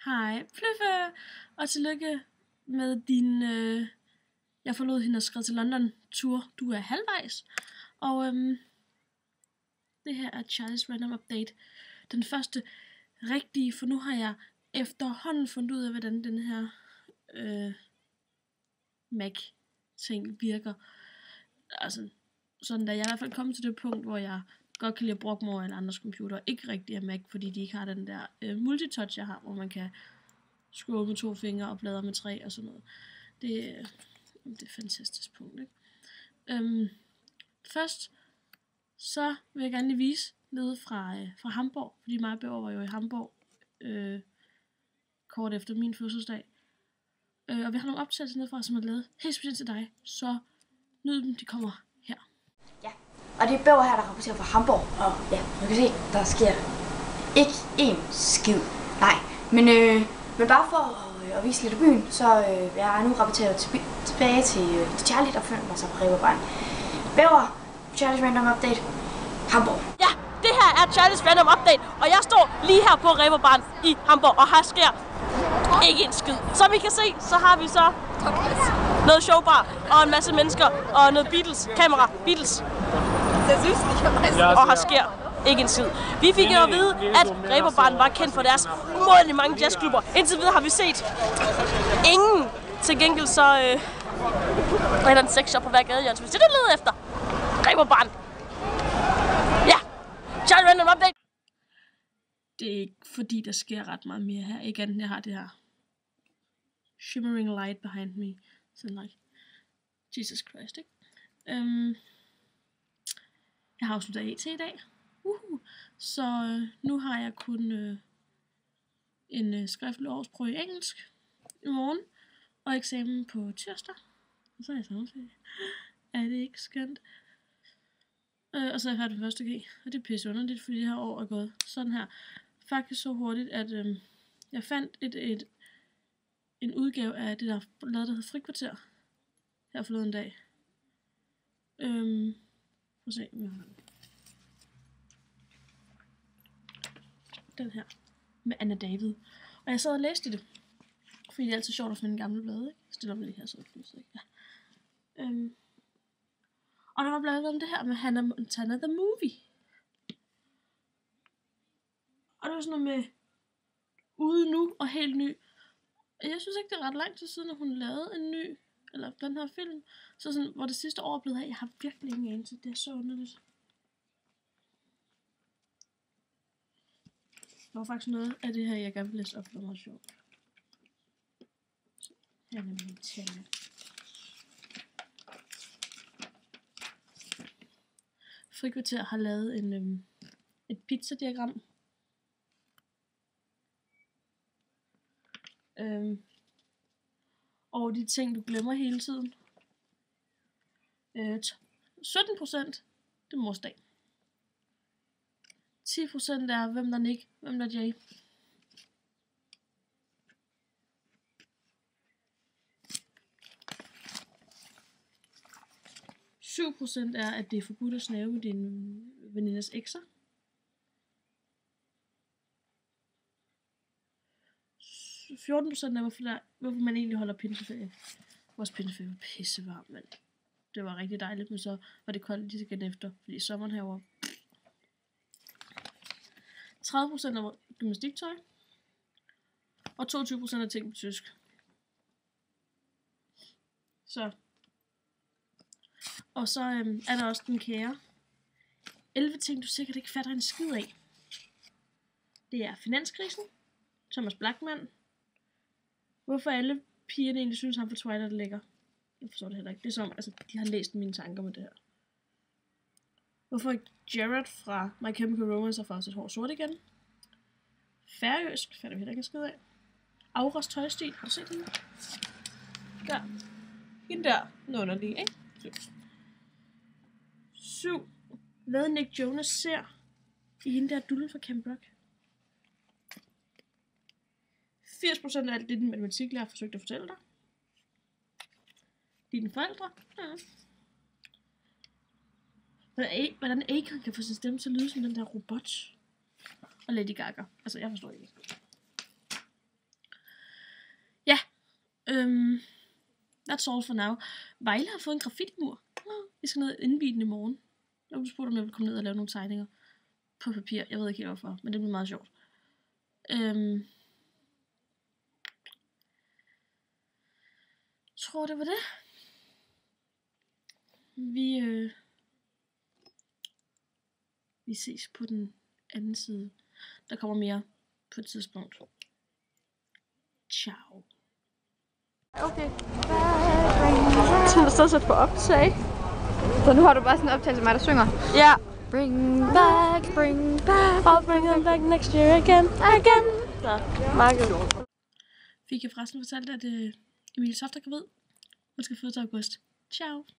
Hej, Flyffe, og tillykke med din, jeg forlod hende og skrev til London-tur. Du er halvvejs, og det her er Charlie's Random Update. Den første rigtige, for nu har jeg efterhånden fundet ud af, hvordan den her Mac-ting virker. Altså, sådan da jeg i hvert fald kommet til det punkt, hvor jeg godt kan lide at bruge mig over en andres computer. Ikke rigtig af Mac, fordi de ikke har den der multitouch, jeg har, hvor man kan scrolle med 2 fingre og bladre med 3 og sådan noget. Det er et fantastisk punkt, ikke? Først, så vil jeg gerne lige vise nede fra Hamburg, fordi mig og Bæver var jo i Hamburg kort efter min fødselsdag. Og vi har nogle optagelser nedefra, som er lavet helt specielt til dig, så nyd dem, de kommer her. Ja, og det er Bæver her, der rapporterer fra Hamburg, og ja, du kan se, der sker ikke én skid. Nej, men bare for at vise lidt af byen, så jeg er nu rapporteret tilbage til Charlie, der finder mig så på Reeperbahn. Bæver, Charlie's Random Update, Hamburg. Ja, det her er Charlie's Random Update, og jeg står lige her på Reeperbahn i Hamburg, og her sker ikke en skid. Som I kan se, så har vi så noget showbar, og en masse mennesker, og noget Beatles, kamera, Beatles. Og her sker ikke en skid. Vi fik jo at vide, at Reeperbahn var kendt for deres umådeligt mange jazzklubber. Indtil videre har vi set ingen. Til gengæld så er der en sexshop på hver gadehjørne, så hvis det er det, leder efter. Reeperbahn. Ja, Charlie Random Update. Det er ikke fordi, der sker ret meget mere her. Ikke andet, jeg har det her shimmering light behind me. Sådan like, Jesus Christ, ikke? Jeg har afsluttet AT i dag. Så nu har jeg kun en skriftlig årsprøve i engelsk i morgen, og eksamen på tirsdag. Og så er jeg samtidig. Er det ikke skønt? Og så er jeg færdig på første G, og det er pisse underligt, fordi det her år er gået sådan her. Faktisk så hurtigt, at jeg fandt en udgave af det, der er lavet, der hedder Frikvarter, her forleden dag. Prøv at se, den her, med Anna David. Og jeg sad og læste i det, fordi det er altid sjovt at finde gamle blade, ikke? Stiller mig lige her, så det ikke. Ja. Og der var blandt andet om det her med Hannah Montana The Movie. Og det var sådan noget med ude nu og helt ny. Jeg synes ikke, det er ret lang tid siden, at hun lavede en ny, eller den her film. Så sådan, hvor det sidste år er blevet her, jeg har virkelig ingen anelse. Det er så underligt. Der var faktisk noget af det her, jeg gerne vil læse op, der var meget sjovt. Hannah Montana. Frikvarter har lavet et pizzadiagram. Og de ting, du glemmer hele tiden. 17%, det er morsdag. 10% er, hvem der er Nick, hvem der er Jay. 7% er, at det er forbudt at snave med dine veninders ekser. 14% er, hvorfor man egentlig holder pinseferie. Vores pinseferie var pissevarm, men det var rigtig dejligt, men så var det koldt lige igen efter, fordi sommeren her var 30% er gymnastiktøj, og 22% er ting på tysk. Så. Og så er der også den kære 11 ting, du sikkert ikke fatter en skid af. Det er finanskrisen, Thomas Blachman, hvorfor alle pigerne egentlig synes, han for Twilight er lækker. Jeg forstår det heller ikke. Det er som, altså, de har læst mine tanker med det her. Hvorfor Jared fra My Chemical Romance har fået sit hår sort igen. Færøsk, fatter vi heller ikke en skid af. Auras tøjstil, har du set den? Der. Hende der, noget underlig, ikke? 7. Hvad Nick Jonas ser i hende der dullen fra Camp Rock. 80% af alt det, din matematiklærer har forsøgt at fortælle dig. Dine forældre. Ja. Hvordan Akon kan få sin stemme til at lyde som den der robot. Og Lady Gaga. Altså, jeg forstår ikke. That's all for now. Vejle har fået en graffiti-mur. Vi skal ned indvie den i morgen. Jeg vil spurgte, om jeg vil komme ned og lave nogle tegninger på papir. Jeg ved ikke helt hvorfor, men det bliver meget sjovt. Tror det var det. Vi ses på den anden side. Der kommer mere på et tidspunkt. Ciao. Okay. Så der står på optag. Så nu har du bare sådan en optagelse af mig, der synger. Ja. Bring back, I'll bring them back next year again. Så, meget godt. Fik jeg forresten fortalt, at Emilie Soft er gravid. Hun skal føde til august. Ciao.